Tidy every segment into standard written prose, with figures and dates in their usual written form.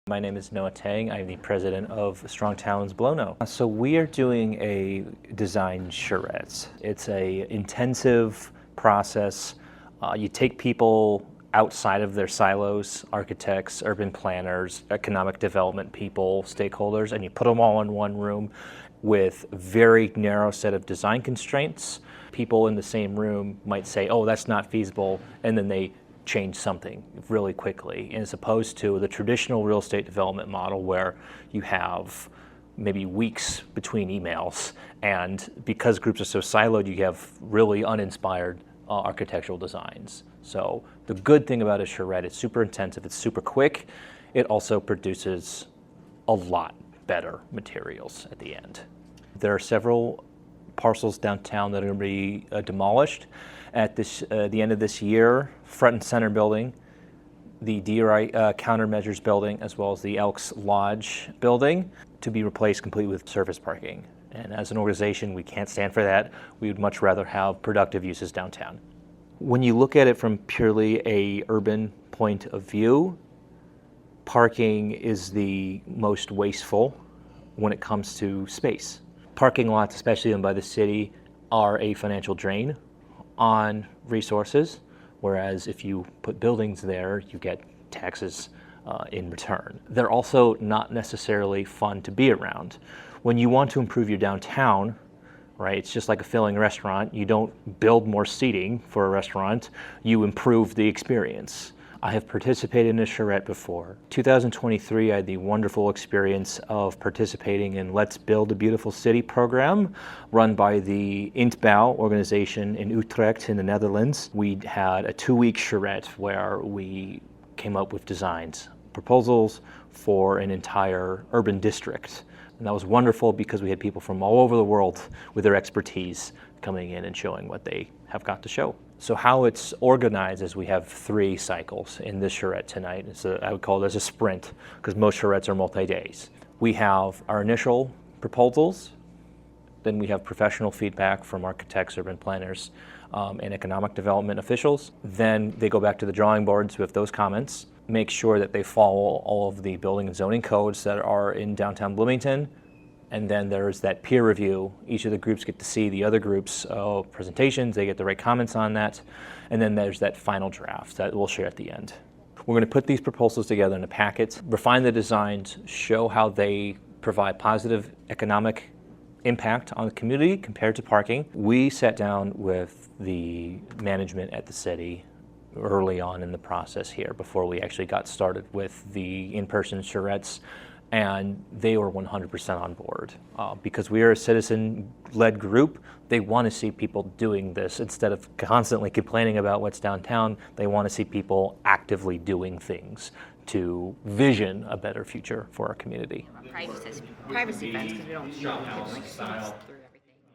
My name is Noah Tang. I'm the president of Towns Blono. So we are doing a design charrette. It's an intensive process. You take people outside of their silos, architects, urban planners, economic development people, stakeholders, and you put them all in one room with a very narrow set of design constraints. People in the same room might say, oh, that's not feasible, and then they change something really quickly, as opposed to the traditional real estate development model where you have maybe weeks between emails, and because groups are so siloed, you have really uninspired architectural designs. So the good thing about a charrette, it's super intensive, it's super quick, it also produces a lot better materials at the end. There are several parcels downtown that are going to be demolished at the end of this year. Front and center building, the DUI Countermeasures building, as well as the Elks Lodge building, to be replaced completely with surface parking. And as an organization, we can't stand for that. We would much rather have productive uses downtown. When you look at it from purely a urban point of view, parking is the most wasteful when it comes to space. Parking lots, especially owned by the city, are a financial drain on resources, whereas if you put buildings there, you get taxes in return. They're also not necessarily fun to be around. When you want to improve your downtown, right, it's just like a filling restaurant. You don't build more seating for a restaurant, you improve the experience. I have participated in a charrette before. 2023, I had the wonderful experience of participating in Let's Build a Beautiful City program run by the INTBOW organization in Utrecht in the Netherlands. We had a 2-week charrette where we came up with designs, proposals for an entire urban district. And that was wonderful because we had people from all over the world with their expertise coming in and showing what they have got to show. So how it's organized is we have 3 cycles in this charrette tonight. I would call it as a sprint because most charrettes are multi-days. We have our initial proposals, then we have professional feedback from architects, urban planners, and economic development officials. Then they go back to the drawing boards with those comments, make sure that they follow all of the building and zoning codes that are in downtown Bloomington. And then there's that peer review. Each of the groups get to see the other group's presentations, they get the right comments on that, and then there's that final draft that we'll share at the end. We're going to put these proposals together in a packet, refine the designs, show how they provide positive economic impact on the community compared to parking. We sat down with the management at the city early on in the process here before we actually got started with the in-person charrettes, and they were 100% on board. Because we are a citizen-led group, they want to see people doing this. Instead of constantly complaining about what's downtown, they want to see people actively doing things to vision a better future for our community. Privacy fence, because we don't like through everything.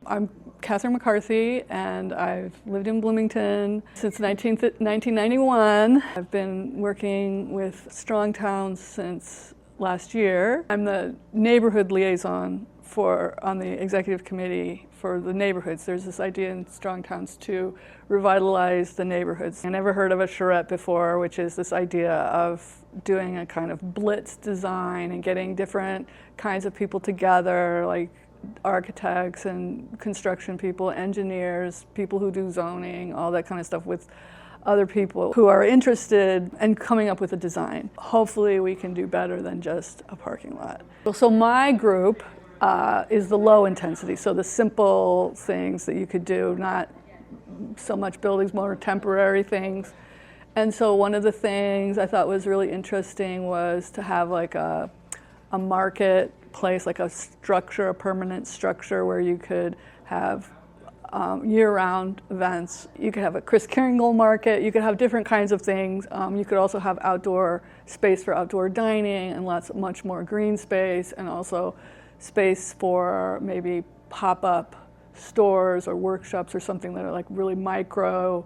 I'm Catherine McCarthy, and I've lived in Bloomington since 1991. I've been working with Strong Towns since last year. I'm the neighborhood liaison on the executive committee for the neighborhoods. There's this idea in Strong Towns to revitalize the neighborhoods. I never heard of a charrette before, which is this idea of doing a kind of blitz design and getting different kinds of people together, like architects and construction people, engineers, people who do zoning, all that kind of stuff, with other people who are interested in coming up with a design. Hopefully we can do better than just a parking lot. So my group is the low intensity, so the simple things that you could do, not so much buildings, more temporary things. And so one of the things I thought was really interesting was to have like a marketplace, like a structure, a permanent structure where you could have year-round events. You could have a Chris Kringle market, you could have different kinds of things. You could also have outdoor space for outdoor dining and much more green space, and also space for maybe pop-up stores or workshops or something that are like really micro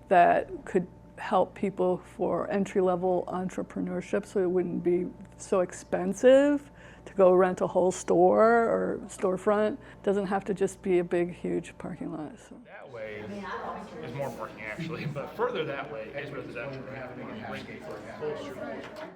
that could help people for entry-level entrepreneurship, so it wouldn't be so expensive to go rent a whole store or storefront. It doesn't have to just be a big, huge parking lot. So. That way, there's more parking actually, but further that way is residential. Bring people closer.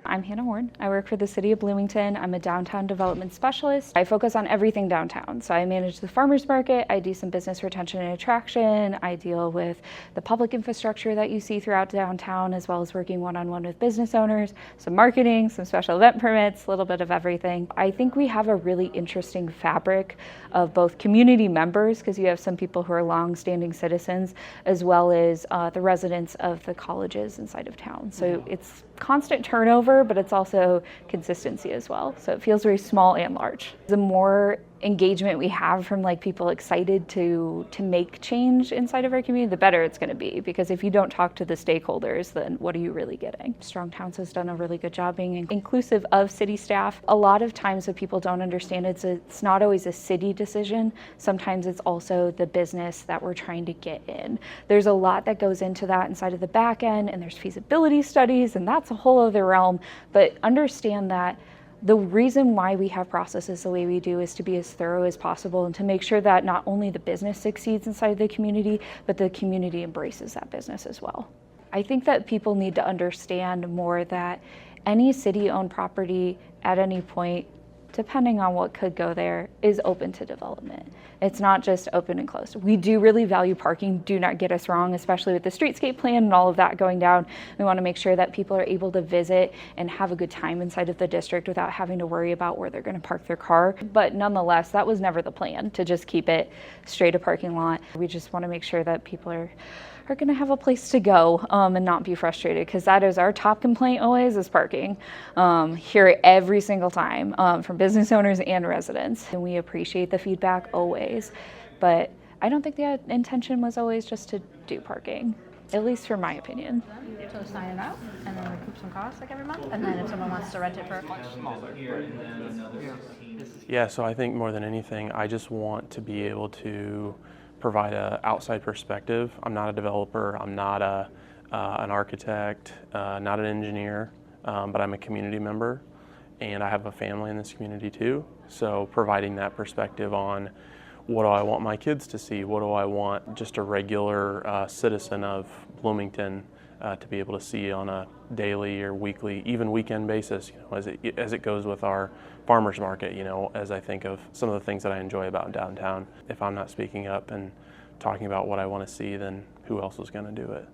I'm Hannah Horn. I work for the City of Bloomington. I'm a downtown development specialist. I focus on everything downtown. So I manage the farmers market, I do some business retention and attraction, I deal with the public infrastructure that you see throughout downtown, as well as working one-on-one with business owners, some marketing, some special event permits, a little bit of everything. I think we have a really interesting fabric of both community members, because you have some people who are long-standing citizens, as well as the residents of the colleges inside of town. So it's constant turnover, but it's also consistency as well. So it feels very small and large. The more engagement we have from like people excited to make change inside of our community, the better it's going to be, because if you don't talk to the stakeholders, then what are you really getting? Strong Towns has done a really good job being inclusive of city staff. A lot of times what people don't understand, it's not always a city decision. Sometimes it's also the business that we're trying to get in. There's a lot that goes into that inside of the back end, and there's feasibility studies, and that's a whole other realm. But understand that the reason why we have processes the way we do is to be as thorough as possible and to make sure that not only the business succeeds inside the community, but the community embraces that business as well. I think that people need to understand more that any city-owned property at any point, depending on what could go there, is open to development. It's not just open and closed. We do really value parking, do not get us wrong, especially with the streetscape plan and all of that going down. We want to make sure that people are able to visit and have a good time inside of the district without having to worry about where they're going to park their car. But nonetheless, that was never the plan, to just keep it straight a parking lot. We just want to make sure that people are going to have a place to go and not be frustrated, because that is our top complaint always, is parking. Hear it every single time from business owners and residents, and we appreciate the feedback always, but I don't think the intention was always just to do parking, at least for my opinion. So sign it out, and then recoup some costs like every month, and then if someone wants to rent it for Yeah, so I think more than anything, I just want to be able to provide an outside perspective. I'm not a developer, I'm not an architect, not an engineer, but I'm a community member, and I have a family in this community too. So providing that perspective on what do I want my kids to see, what do I want just a regular citizen of Bloomington to be able to see on a daily or weekly, even weekend basis, you know, as it goes with our farmers market, you know, as I think of some of the things that I enjoy about downtown. If I'm not speaking up and talking about what I want to see, then who else is going to do it?